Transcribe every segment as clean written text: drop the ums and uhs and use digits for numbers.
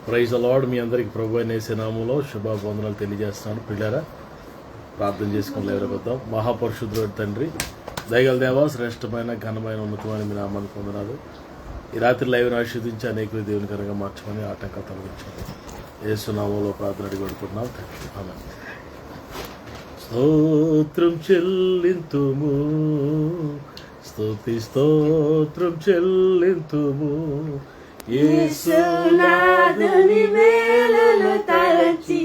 Praise the lord. మీ అందరికీ ప్రభు అయిన యేసు నామములో శుభావందనాలు తెలియజేస్తున్నాను. పిల్లరా, ప్రార్థన చేసుకుని లేవరబద్దాం. మహాపరిశుద్ధుడు తండ్రి, దయగల దేవా, శ్రేష్టమైన ఘనమైన ఉన్నతమైన మీ నామాన్ని పొందనాలు. ఈ రాత్రి లైవ్ని ఆశీర్వదించి అనేకులు దేవుని కనుక మార్చమని ఆటంకాలు తొలగించండి. యేసు నామములో ప్రార్థన అడిగి పెడుతున్నాం తండ్రి, ఆమేన్. స్తోత్రం చెల్లింతుము, స్తుతి స్తోత్రం చెల్లింతుము, యేసునాథుని మేలులు తలచి,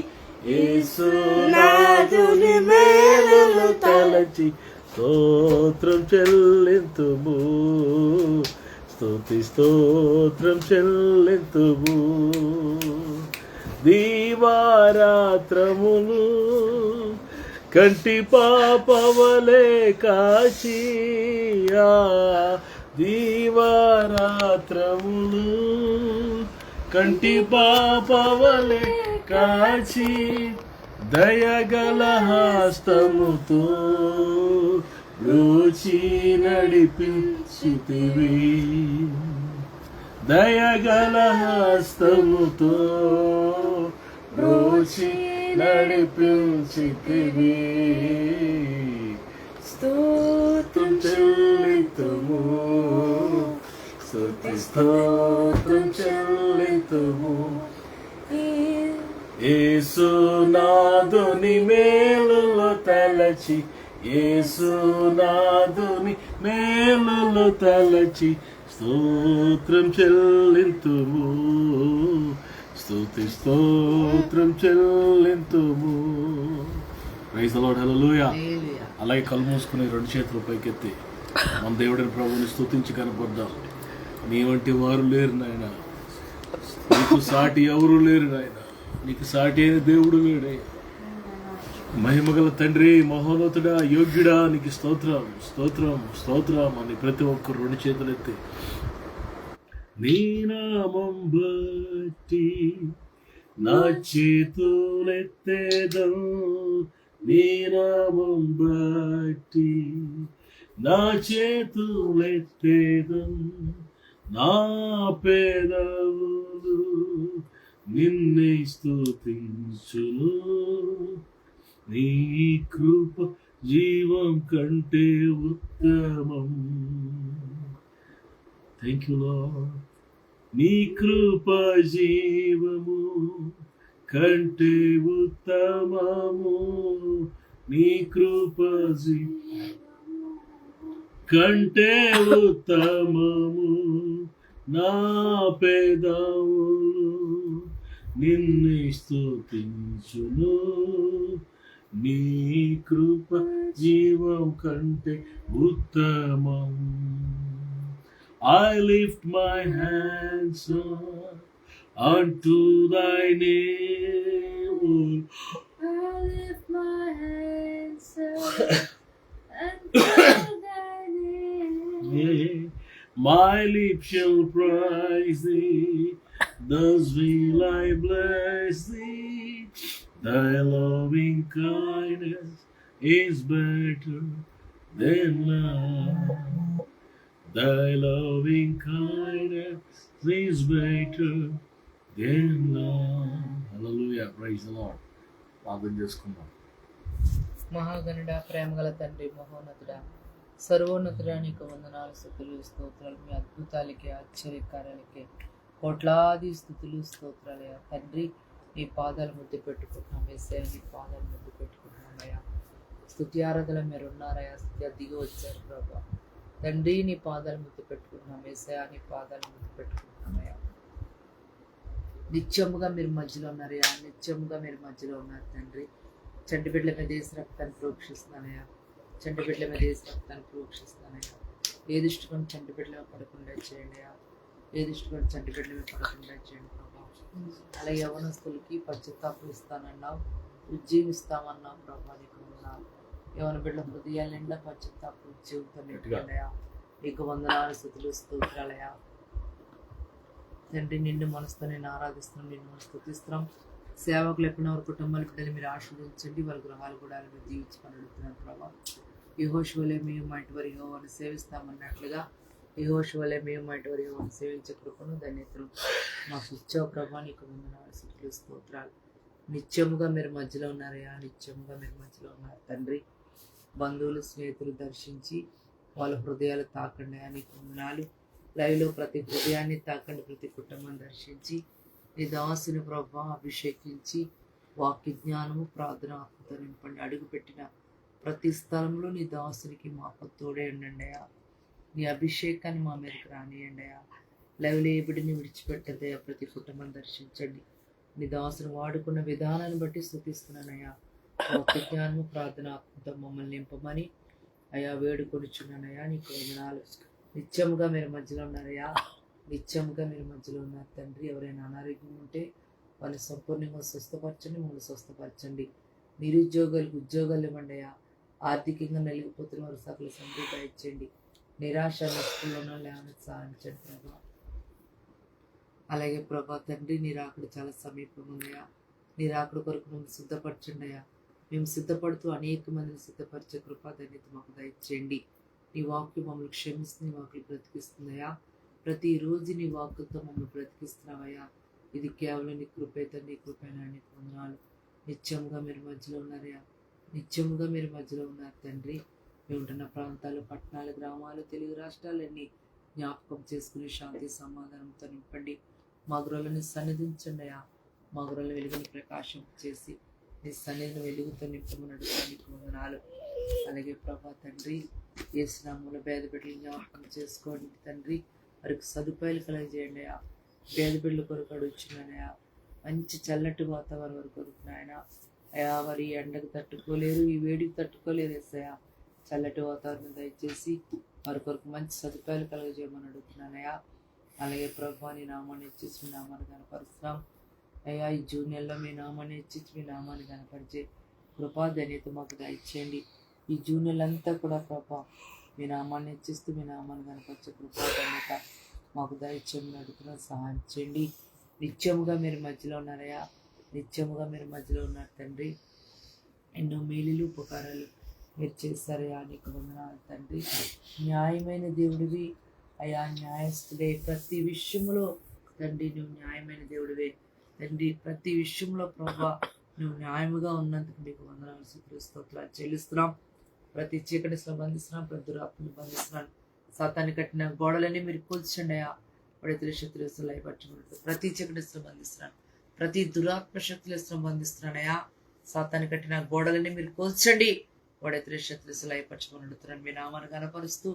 యేసునాథుని మేలులు తలచి, స్తోత్రం చెల్లింతుము, స్తుతి స్తోత్రం చెల్లింతుము. దీవారాత్రములు కంటి పాపవలే కాచి, దీవారాత్రములు కంటి పాపవలే కాచి, దయగల హస్తముతో బ్రోచి నడిపించితివి, దయగల హస్తముతో బ్రోచి నడిపించితివి. స్తోత్రం చెల్లితుము, స్తుతి స్తోత్రం చెల్లితుము. యేసునాథుని మేలులు తలచి, యేసునాథుని మేలులు తలచి, స్తోత్రం చెల్లింతుము, స్తుతి స్తోత్రం చెల్లింతుము. ప్రైజ్ ది లార్డ్, హల్లెలూయా. అలాగే కళ్ళు మూసుకుని రెండు చేతులు పైకెత్తి మన దేవుడిని ప్రభువుని స్తుతించి కనపడ్డాం. నీ వంటి వారు లేరు నాయన, నీకు సాటి ఎవరు లేరు నాయన, నీకు సాటి అయిన దేవుడు లేడయ్యా. మహిమగల తండ్రి, మహోన్నతుడా, యోగ్యుడా, నీకు స్తోత్రం స్తోత్రం స్తోత్రం అని ప్రతి ఒక్కరు రెండు చేతులు ఎత్తి, నీ నామం బట్టి నా చేతులెత్తేదం, నీ నామం బట్టి నా చేతులెత్తేదం, నా పెదవులు నిన్నే స్తుతించును, నీ కృప జీవం కంటే ఉత్తమం. Thank you lord. నీ కృప జీవము కంటే ఉత్తమము, నీ కృప కంటే ఉత్తమము, నా పెదవులు నిన్నే స్తుతించును, నీ కృప జీవం కంటే ఉత్తమం. I lift my hands up unto thy name. I lift my hands up unto thy name. Yeah. My lips shall praise thee, thus will I bless thee. Thy loving kindness is better than life. Thy loving kindness is better than life. Hallelujah. Praise the Lord. ప్రార్థన చేసుకుందాం. మహాగణుడా, ప్రేమగల తండ్రి, మహోన్నతుడా, సర్వోన్నతుడా, నీకు వందనాలు, స్తుతులు, స్తోత్రాలు. మీ అద్భుతాలకి, ఆశ్చర్యకార్యాలకి కోట్లాది స్థుతులు, స్తోత్రాలయ్యా. తండ్రి, నీ పాదాలు ముద్దు పెట్టుకుంటున్నాం యేసయ్య, నీ పాదాలు ముద్దు పెట్టుకుంటున్నామయ్యా. స్తుతి ఆరాధన మీరు ఉన్నారయ్యా, స్తుతి దిగి వచ్చారు ప్రభా. తండ్రి, నీ పాదాలు ముద్దు పెట్టుకుంటున్నాం యేసయ్య, నీ పాదాలు ముద్దు పెట్టుకుంటున్నామయ్యా. నిత్యముగా మీరు మధ్యలో ఉన్నారయ్యా, నిత్యముగా మీరు మధ్యలో ఉన్నారు తండ్రి. చంటి బిడ్డల మీద వేసి రక్తాన్ని ప్రోక్షిస్తున్నానయ్యా, చంటి బిడ్డల మీద వేసి రక్తాన్ని ప్రోక్షిస్తున్నానయ్యా. ఏ దృష్టికొని చంటి బిడ్డల పడకుండా చేయండి అయ్యా, ఏ దృష్టికొని చంటి బిడ్డల పడకుండా చేయండి ప్రభా. అలా యవనస్తులకి పశ్చాత్తాపం ఇస్తానన్నావు, ఉజ్జీవిస్తామన్నావు ప్రభా. నీకు ఉన్నావు యవన బిడ్డల హృదయాల నిండా పశ్చాత్తాపం జీవితం నిండుకుండయా. నీకు వందనాలు, స్తుతులు, స్తోత్రాలయ్యా. తండ్రి, నిన్ను మనసుతో నేను ఆరాధిస్తున్నాం, నిన్ను స్తుతిస్తున్నాం. సేవకులు ఎప్పుడు వారి కుటుంబాల బిడ్డలు మీరు ఆశీర్వదించండి, వాళ్ళ గృహాలు కూడా మీరు దీవించమని అడుగుతున్నాను ప్రభావ. యెహోషువలే మేము మా ఇంటి వారి యెహోవాను సేవిస్తామన్నట్లుగా యెహోషువ వలె మేము మాట వారి సేవించే కృపను ధన్యతను మాకు ఇచ్చావు ప్రభా, నీకు వందనాలు స్తుతులు స్తోత్రాలు. నిత్యముగా మీరు మధ్యలో ఉన్నారయ్యా, నిత్యముగా మీరు మధ్యలో ఉన్నారు తండ్రి. బంధువులు స్నేహితులు దర్శించి వాళ్ళ హృదయాలు తాకండి అని వందనాలు. లైవ్లో ప్రతి హృదయాన్ని తాకండి, ప్రతి కుటుంబాన్ని దర్శించి నీ దాసుని ప్రభా అభిషేకించి వాక్య జ్ఞానము ప్రార్థన ఆత్మతో నింపండి. అడుగుపెట్టిన ప్రతి స్థలంలో నీ దాసునికి మాకు తోడే ఉండండి అయ్యా. నీ అభిషేకాన్ని మా మీదకి రానియండి అయ్యా. లైవ్లో ఏ బిడ్డని విడిచిపెట్టదయ్యా, ప్రతి కుటుంబం దర్శించండి. నీ దాసుని వాడుకున్న విధానాన్ని బట్టి స్తుతిస్తున్నానయ్యా. వాక్య జ్ఞానము ప్రార్థన ఆత్మతో మమ్మల్ని నింపమని అయ్యా వేడుకొనిచున్నానయ్యా. నీకు వందనాలు. నిత్యముగా మీరు మధ్యలో ఉన్నారయ్యా, నిత్యముగా మీరు మధ్యలో ఉన్నారు తండ్రి. ఎవరైనా అనారోగ్యం ఉంటే వాళ్ళు సంపూర్ణంగా స్వస్థపరచండి, మమ్మల్ని స్వస్థపరచండి. నిరుద్యోగులకు ఉద్యోగాలు ఇవ్వండి అయ్యా. ఆర్థికంగా నలిగిపోతున్న వారు సకల సమృద్ధి ఇచ్చేయండి. నిరాశ నష్టంలో లేవని సాధించండి ప్రభా. అలాగే ప్రభా తండ్రి, నీ రాకడ చాలా సమీపం ఉందయ్యా. నీ రాకడ కొరకు మమ్మల్ని సిద్ధపరచండి అయ్యా. మేము సిద్ధపడుతూ అనేక మందిని సిద్ధపరిచే కృపా ధన్యత మాకు దయచేయండి. నీ వాక్యం మమ్మల్ని క్షమిస్తుంది, నీ వాక్యం బ్రతికిస్తుందయ్యా. ప్రతిరోజు నీ వాక్కుతో మమ్మల్ని బ్రతికిస్తున్నావయ్యా. ఇది కేవలం నీ కృపే తండ్రి, నీ కృపేనా నీకు వందనాలు. నిత్యముగా మీరు మధ్యలో ఉన్నారయ్యా, నిత్యముగా మీరు మధ్యలో ఉన్నారు తండ్రి. మేము ఉంటున్న ప్రాంతాలు, పట్టణాలు, గ్రామాలు, తెలుగు రాష్ట్రాలన్నీ జ్ఞాపకం చేసుకుని శాంతి సమాధానంతో నింపండి. మా గృహాలను సన్నిధించండి అయ్యా. మా గృహాల వెలుగుని ప్రకాశం చేసి నీ సన్నిధిని వెలుగుతో నింపమని అడుగుతానికి వందనాలు. అలాగే ప్రభా తండ్రి, యేసు నామములో పేద బిడ్డలు జ్ఞాపకం చేసుకోండి తండ్రి. వారికి సదుపాయాలు కలగజేయండి అయ్యా. పేద బిడ్డల కొరకు అడుగుచున్నానయ్యా. మంచి చల్లటి వాతావరణం వారి కొరకు నాయన అయ్యా. వారి ఎండకు తట్టుకోలేరు, ఈ వేడికి తట్టుకోలేరు ఏసయ్యా. చల్లటి వాతావరణం దయచేసి వారి కొరకు మంచి సదుపాయాలు కలగజేయమని అడుగుతున్నానయ్యా. అలాగే ప్రభా, నీ నామాన్ని ఇచ్చేసి మీ నామాన్ని కనపరుస్తున్నాం అయ్యా. ఈ జూన్ నెలలో మీ నామాన్ని ఇచ్చి మీ నామాన్ని కనపరిచే కృపా ధన్యత మాకు దయచేయండి. ఈ జూన్ నెలంతా కూడా ప్రభా మీ నామాన్ని ఇచ్చిస్తూ మీ నామాన్ని కనపరిచే కృపా ధన్యత మాకు దయచేయమని అడుగుతున్నాం. సహాయం చేయండి. నిత్యముగా మీరు మధ్యలో ఉన్నారయ్యా, నిత్యముగా మీరు మధ్యలో ఉన్నారు తండ్రి. ఎన్నో మేలులు ఉపకారాలు మీరు చేస్తారయ్యా. నీకు వందనాలు తండ్రి. న్యాయమైన దేవుడివి అయ్యా, న్యాయస్తుడే. ప్రతి విషయంలో తండ్రి నువ్వు న్యాయమైన దేవుడివే తండ్రి. ప్రతి విషయంలో ప్రభా నువ్వు న్యాయముగా ఉన్నందుకు నీకు వందనాలు స్తోత్రాలు చెల్లిస్తున్నాం. ప్రతి చీకటిలో బంధిస్తున్నాం, ప్రతి దురాత్మని బంధిస్తున్నాను. సాతాన్ని కట్టిన గోడలన్నీ మీరు కూల్చండి అయ్యా. పడితే శత్రుస్తులు అయిపరచబడుతుంది. ప్రతి చీకటిలో బంధిస్తున్నాను, ప్రతి దురాత్మ శక్తులు బంధిస్తున్నానయ్యా. సాతాన్ని కట్టిన గోడలన్నీ మీరు కూల్చండి. పడితే శత్రుస్తులు అయిపరచమని అడుగుతున్నాను. మీ నామాన్ని కనపరుస్తూ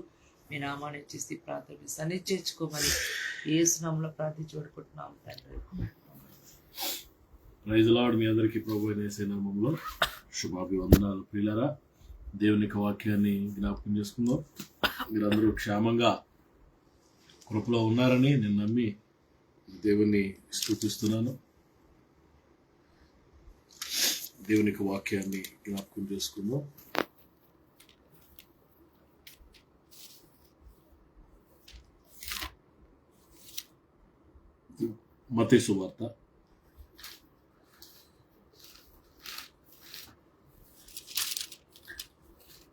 మీ నామాన్ని ఇచ్చేసి ప్రార్థన సన్నిధి చేర్చుకోమని యేసు నామములో ప్రార్థించి వేడుకుంటున్నాం తండ్రి. Praise lord. మీ అందరికీ ప్రభువైన యేసు నామములో శుభాభివందనాలు. ప్రియులారా, దేవుని యొక్క వాక్యాన్ని జ్ఞాపకం చేసుకుందాం. మీరందరూ క్షేమంగా కృపలో ఉన్నారని నేను నమ్మి దేవుని స్తుతిస్తున్నాను. దేవుని యొక్క వాక్యాన్ని జ్ఞాపకం చేసుకుందాం. మత్తయి సువార్త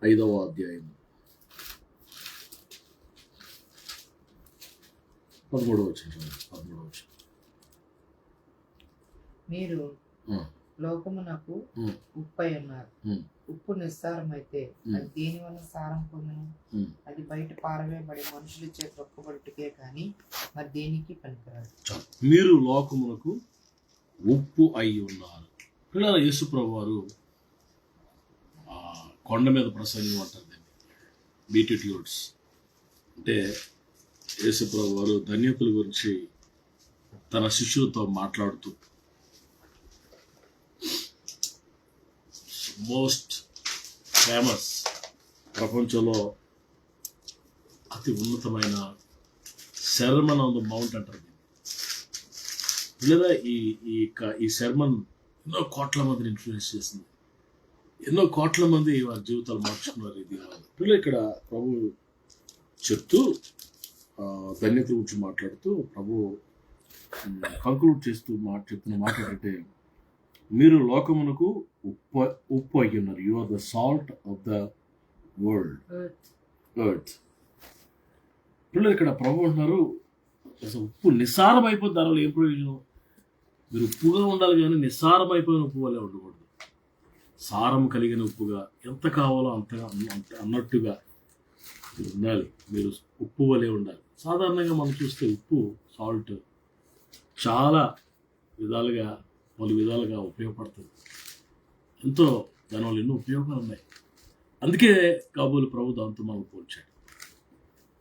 5వ అధ్యాయం 13వ వచనం. మీరు లోకమునకు ఉప్పై ఉన్నారు. ఉప్పు నిస్సారమైతే అది దేని వల్ల సారం పొందును? అది బయట పారవేయబడి మనుషుల చేత ఒక్కబడుటకే కానీ మరి దేనికి పనికిరాదు. మీరు లోకమునకు ఉప్పు అయి ఉన్నారు. పిల్లల యేసు ప్రభు వారు కొండ మీద ప్రసంగం అంటారు దీన్ని, బీటిట్యూడ్స్. అంటే యేసు ప్రభు వారు ధన్యతల గురించి తన శిష్యులతో మాట్లాడుతూ మోస్ట్ ఫేమస్, ప్రపంచంలో అతి ఉన్నతమైన సెర్మన్ ఆన్ ద మౌంట్ అంటారు. లేదా ఈ సెర్మన్ ఎన్నో కోట్ల మందిని ఇన్ఫ్లుయెన్స్ చేసింది. ఎన్నో కోట్ల మంది వారి జీవితాలు మార్చుకున్నారు. ఇది పిల్లలు ఇక్కడ ప్రభు చెప్తూ ధన్యత గురించి మాట్లాడుతూ ప్రభు కంక్లూడ్ చేస్తూ చెప్తున్న మాట ఏంటంటే, మీరు లోకమునకు ఉప్పు అయి ఉన్నారు. You are the salt of the world, earth. పిల్లలు ఇక్కడ ప్రభు అంటున్నారు అసలు ఉప్పు నిస్సారం అయిపోతే దానివల్ల ఏం ప్రయోజనం? మీరు ఉప్పుగా ఉండాలి కానీ నిస్సారం అయిపోయిన ఉప్పు వల్లే ఉండకూడదు. సారం కలిగిన ఉప్పుగా ఎంత కావాలో అంతగా అన్నట్టుగా మీరు ఉండాలి. మీరు ఉప్పు వలె ఉండాలి. సాధారణంగా మనం చూస్తే ఉప్పు, సాల్ట్ చాలా విధాలుగా పలు విధాలుగా ఉపయోగపడుతుంది. ఎంతో దానివల్ల ఎన్నో ఉపయోగాలు ఉన్నాయి. అందుకే కాబోలు ప్రభు దాంతో మనం పోల్చాడు.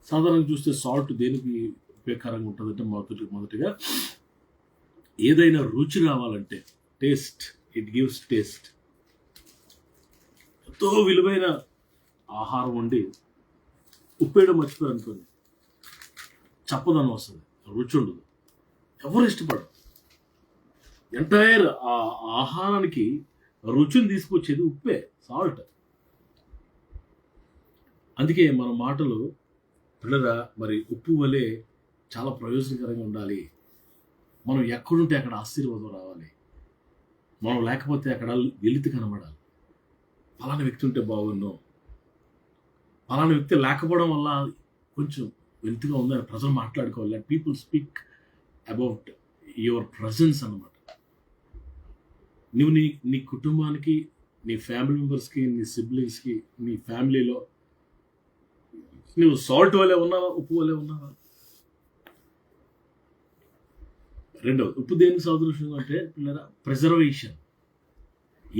సాధారణంగా చూస్తే సాల్ట్ దేనికి ఉపయోగకరంగా ఉంటుందంటే మొదటిగా ఏదైనా రుచి రావాలంటే టేస్ట్, ఇట్ గివ్స్ టేస్ట్. ఎంతో విలువైన ఆహారం వండి ఉప్పేయడం మర్చిపోయారు అనుకోండి, చప్పదనం వస్తుంది, రుచి ఉండదు, ఎవరు ఇష్టపడరు. ఎంటైర్ ఆ ఆహారానికి రుచిని తీసుకొచ్చేది ఉప్పే, సాల్ట్. అందుకే మన మాటలు పిల్లరా మరి ఉప్పు వలె చాలా ప్రయోజనకరంగా ఉండాలి. మనం ఎక్కడుంటే అక్కడ ఆశీర్వాదం రావాలి. మనం లేకపోతే అక్కడ వెలితి కనబడాలి. ఫలానా వ్యక్తి ఉంటే బాగున్నాం, ఫలానా వ్యక్తి లేకపోవడం వల్ల కొంచెం వెలితిగా ఉందని ప్రజలు మాట్లాడుకోవాలి. People speak about your presence అన్నమాట. నువ్వు నీ కుటుంబానికి, నీ ఫ్యామిలీ మెంబర్స్కి, నీ సిబ్లింగ్స్కి, నీ ఫ్యామిలీలో నువ్వు సాల్ట్ వల్లే ఉన్నావా, ఉప్పు వల్లే ఉన్నావా? రెండవది, ఉప్పు దేనికి సాదృశ్యం అంటే పిల్లరా ప్రిజర్వేషన్.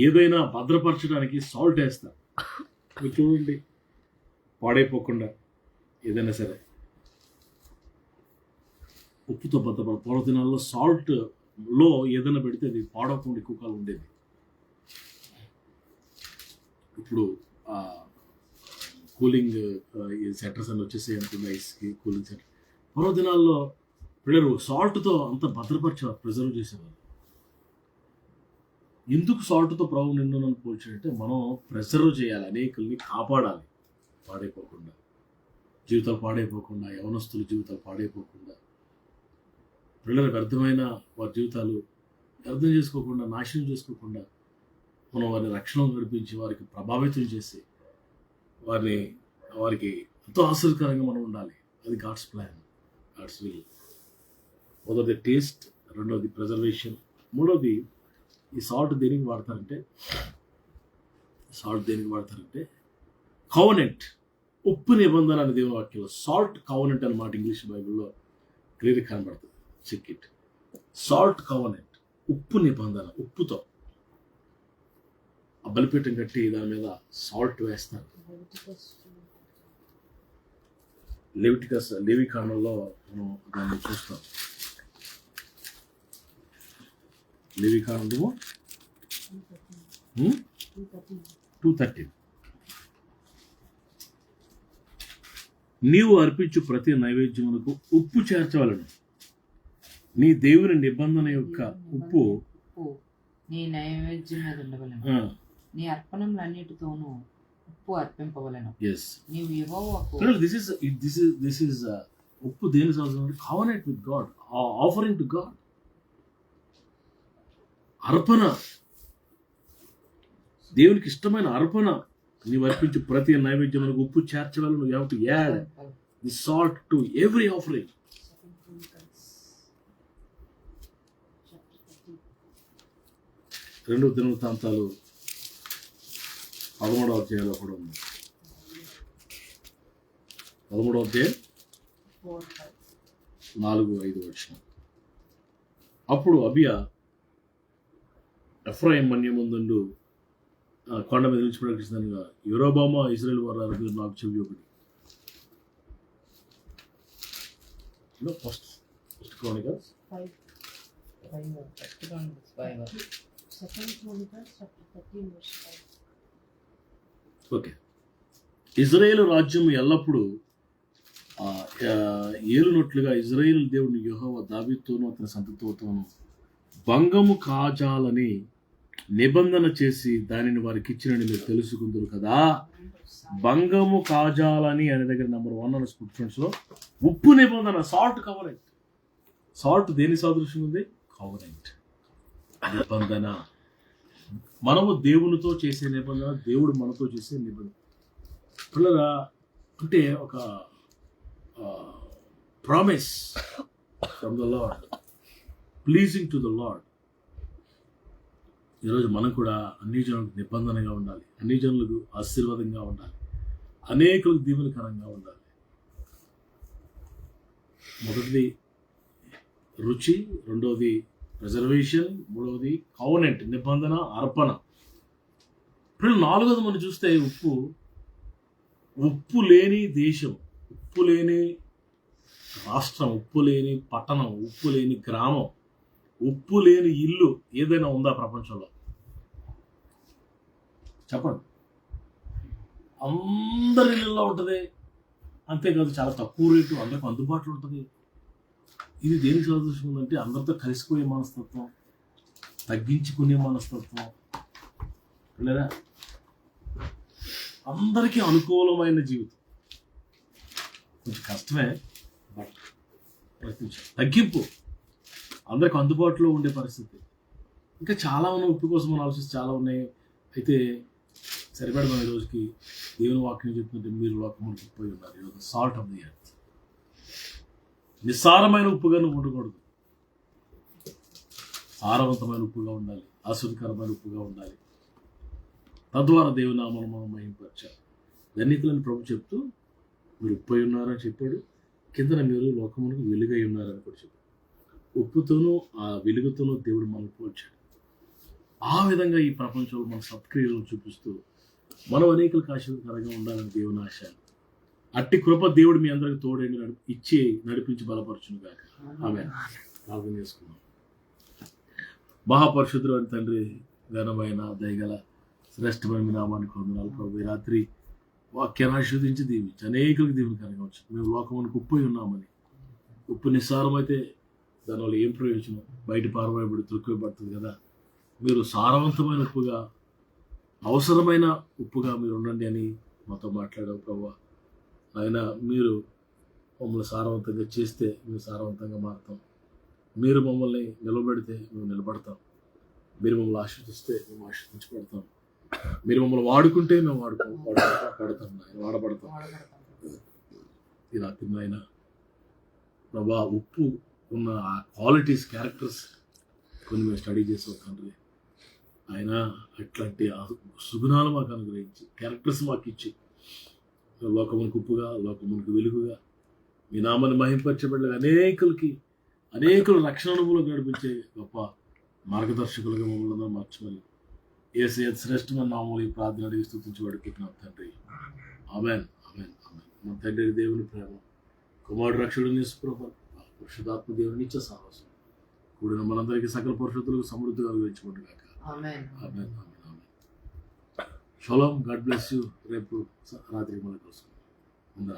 ఏదైనా భద్రపరచడానికి సాల్ట్ వేస్తా. మీరు చూడండి, పాడైపోకుండా ఏదైనా సరే ఉప్పుతో భద్రపడ. పూర్వ దినాల్లో సాల్ట్లో ఏదైనా పెడితే అది పాడవకుండా ఎక్కువ కాలం ఉండేది. ఇప్పుడు కూలింగ్ సెంటర్స్ అని వచ్చేసి అనుకుంది, ఐస్కి కూలింగ్ సెంటర్. పూర్వ దినాల్లో పిల్లలు సాల్ట్తో అంత భద్రపరిచేవారు, ప్రిజర్వ్ చేసేవారు. ఎందుకు సాల్ట్తో ప్రభు నిన్ను పోల్చాడంటే మనం ప్రిజర్వ్ చేయాలి, అనేకుల్ని కాపాడాలి, పాడైపోకుండా, జీవితాలు పాడైపోకుండా, యవనస్తుల జీవితాలు పాడైపోకుండా, పిల్లలు వ్యర్థమైన వారి జీవితాలు వ్యర్థం చేసుకోకుండా, నాశనం చేసుకోకుండా మనం వారిని రక్షణ నడిపించి వారికి ప్రభావితం చేసి వారికి ఎంతో ఆశ్చర్యకరంగా మనం ఉండాలి. అది గాడ్స్ ప్లాన్, గాడ్స్ విల్. మొదటిది టేస్ట్, రెండవది ప్రిజర్వేషన్, మూడవది ఈ సాల్ట్ దేనికి వాడతారంటే కవనెంట్, ఉప్పు నిబంధన అనే దేవుని వాక్యంలో సాల్ట్ కవనెంట్ అన్నమాట ఇంగ్లీష్ బైబిల్లో క్లియర్గా కనబడుతుంది. Check it. సాల్ట్ కవనెంట్, ఉప్పు నిబంధన. ఉప్పుతో ఆ బలిపీఠం కట్టి దాని మీద సాల్ట్ వేస్తారు. లేవికాండంలో మనం దాన్ని చూస్తాం. లేవికాండము 2:13. నీవు అర్పించు ప్రతి నైవేద్యమునకు ఉప్పు చేర్చవలను. నీ దేవుని నిబంధన యొక్క ఉప్పు నీ నైవేద్యం మీద ఉండవలను. నీ అర్పణములన్నిటితోనూ ఉప్పు అర్పింపవలను. నీవు యెహోవాకు దిస్ ఇస్ ఉప్పు దేని సంవత్సరం covenant with god, offering to god. అర్పణ, దేవునికి ఇష్టమైన అర్పణ. నీవు అర్పించు ప్రతి నైవేద్యమునకు ఉప్పు చేర్చవలను. You have to add the salt to every offering. రెండు దినవృత్తాంతాలు 13వ అధ్యాయంలో కూడా ఉంది. 13వ అధ్యాయం 4-5 వచనం. అప్పుడు అబియా ఎఫ్రాయిం మన్యమందు కొండ మీద నుంచి ప్రకటించిందనగా, యెరోబామా ఇశ్రాయేలు వారు నాకు చెవి ఒకటి. First Chronicles 5. ఓకే. ఇజ్రాయేలు రాజ్యం ఎల్లప్పుడూ ఏలునట్లుగా ఇజ్రాయేలు దేవుని యెహోవా దావీదుతోనూ అతని సంతతితోనూ భంగము కాజాలని నిబంధన చేసి దానిని వారికి ఇచ్చినని మీరు తెలుసుకుందరు కదా. భంగము కాజాలని అనే దగ్గర నెంబర్ 1 అన్న స్క్రిప్చర్స్ లో ఉప్పు నిబంధన, సాల్ట్ కవనెంట్. సాల్ట్ దేని సాదృశ్యం ఉంది? కవనెంట్, నిబంధన. మనము దేవునితో చేసే నిబంధన, దేవుడు మనతో చేసే నిబంధన. పిల్లల అంటే ఒక promise from the lord, pleasing to the lord. ఈరోజు మనం కూడా అన్ని జనులకు నిబంధనగా ఉండాలి, అన్ని జనులకు ఆశీర్వాదంగా ఉండాలి, అనేకులకు దీవెనకరంగా ఉండాలి. మొదటిది రుచి, రెండవది ప్రిజర్వేషన్, మూడవది కౌనెంట్ నిబంధన, అర్పణ. ఇప్పుడు నాలుగోది మనం చూస్తే ఉప్పు లేని దేశం, ఉప్పు లేని రాష్ట్రం, ఉప్పు లేని పట్టణం, ఉప్పు లేని గ్రామం, ఉప్పు లేని ఇల్లు ఏదైనా ఉందా ప్రపంచంలో? చెప్పండి. అందరి ఇళ్ళల్లో ఉంటుంది, అంతేకాదు చాలా తక్కువ రేటు, అందరికి అందుబాటులో ఉంటుంది. ఇది దేనికి సదృశ్యం ఉందంటే అందరితో కలిసిపోయే మనస్తత్వం, తగ్గించుకునే మనస్తత్వం, లేదా అందరికీ అనుకూలమైన జీవితం. కొంచెం కష్టమే, బట్ ప్రయత్నించాలి. తగ్గింపు, అందరికి అందుబాటులో ఉండే పరిస్థితి. ఇంకా చాలా ఉన్నాయి, ఉప్పు కోసం మనం ఆలోచిస్తే చాలా ఉన్నాయి. అయితే సరిపడమని ఈ రోజుకి దేవుని వాక్యం చెప్తుంటే మీరు లోకములకు ఉప్పు ఉన్నారు. ఈరోజు సాల్ట్ ఆఫ్ ది ఎర్త్. నిస్సారమైన ఉప్పుగా నువ్వు ఉండకూడదు, సారవంతమైన ఉప్పుగా ఉండాలి, ఆస్వాదకరమైన ఉప్పుగా ఉండాలి. తద్వారా దేవుని నామమును మనం మహిమపరచాలి. ధన్యతలను ప్రభు చెప్తూ మీరు ఉప్పు అయి ఉన్నారని చెప్పాడు. కిందన మీరు లోకమునకు వెలుగై ఉన్నారని కూడా చెప్పాడు. ఉప్పుతోనూ ఆ వెలుగుతోనూ దేవుడు మనల్ని పోల్చాడు. ఆ విధంగా ఈ ప్రపంచంలో మన సత్క్రియలను చూపిస్తూ మనం అనేకులకు ఆశీర్వాదకరంగా ఉండాలని దేవుని ఆశ. అట్టి కృప దేవుడు మీ అందరికి తోడైంది ఇచ్చి నడిపించి బలపరచును గాక. ఆమేన్. ప్రార్థన చేసుకుందాం. మహాపరిశుద్ధుడు అని తండ్రి, ఘనమైన దయగల శ్రేష్టమైన మీ నామానికి వందనాలు ప్రభు. ఈ రాత్రి వాక్యాన్ని ఆశీర్వదించి దీవించి అనేకులకు దీవెనకరంగా వచ్చు. మేము లోకమునకు ఉప్పు అయి ఉన్నామని. ఉప్పు నిస్సారమైతే దానివల్ల ఏం ప్రయోజనం? బయట పారబడి తొక్కిపడుతుంది కదా. మీరు సారవంతమైన ఉప్పుగా, అవసరమైన ఉప్పుగా మీరు ఉండండి అని మాతో మాట్లాడావు ప్రభు. ఆయన మీరు మమ్మల్ని సారవంతంగా చేస్తే మేము సారవంతంగా మారుతాం. మీరు మమ్మల్ని నిలబెడితే మేము నిలబడతాం. మీరు మమ్మల్ని ఆశీర్వదిస్తే మేము ఆశీర్వదించబడతాం. మీరు మమ్మల్ని వాడుకుంటే మేము వాడబడతాం. ఇలా తిన్న ప్రభా, ఉప్పు ఉన్న ఆ క్వాలిటీస్, క్యారెక్టర్స్ కొన్ని మేము స్టడీ చేసాం తండ్రి. ఆయన అట్లాంటి సుగుణాలు మాకు అనుగ్రహించి, క్యారెక్టర్స్ మాకు ఇచ్చి, లోకమునకు ఉప్పుగా, లోకమునకు వెలుగుగా, మీ నామాన్ని మహింపరచబడగా అనేకులు రక్షణ అనుభవం నడిపించే గొప్ప మార్గదర్శకులుగా మమ్మల్ని మార్చమని యేసయ్య శ్రేష్టమైన నామములో ఈ ప్రార్థన అడిగి స్తుతించి వేడుకుంటున్నాం తండ్రి. ఆమేన్, ఆమేన్, ఆమేన్. మన తండ్రి దేవుని ప్రేమ, కుమారుడు రక్షకుడు యేసు ప్రభువు, పరిశుద్ధాత్మ దేవుని నిత్య సహవాసం కూడిన మనందరికీ సకల పరిశుద్ధులకు సమృద్ధిగా అనుగ్రహించుకుంటున్నాక. ఆమేన్, ఆమేన్, ఆమేన్. షలోమ్. God bless you. రేపు రాత్రి మన కోసం ఉందా.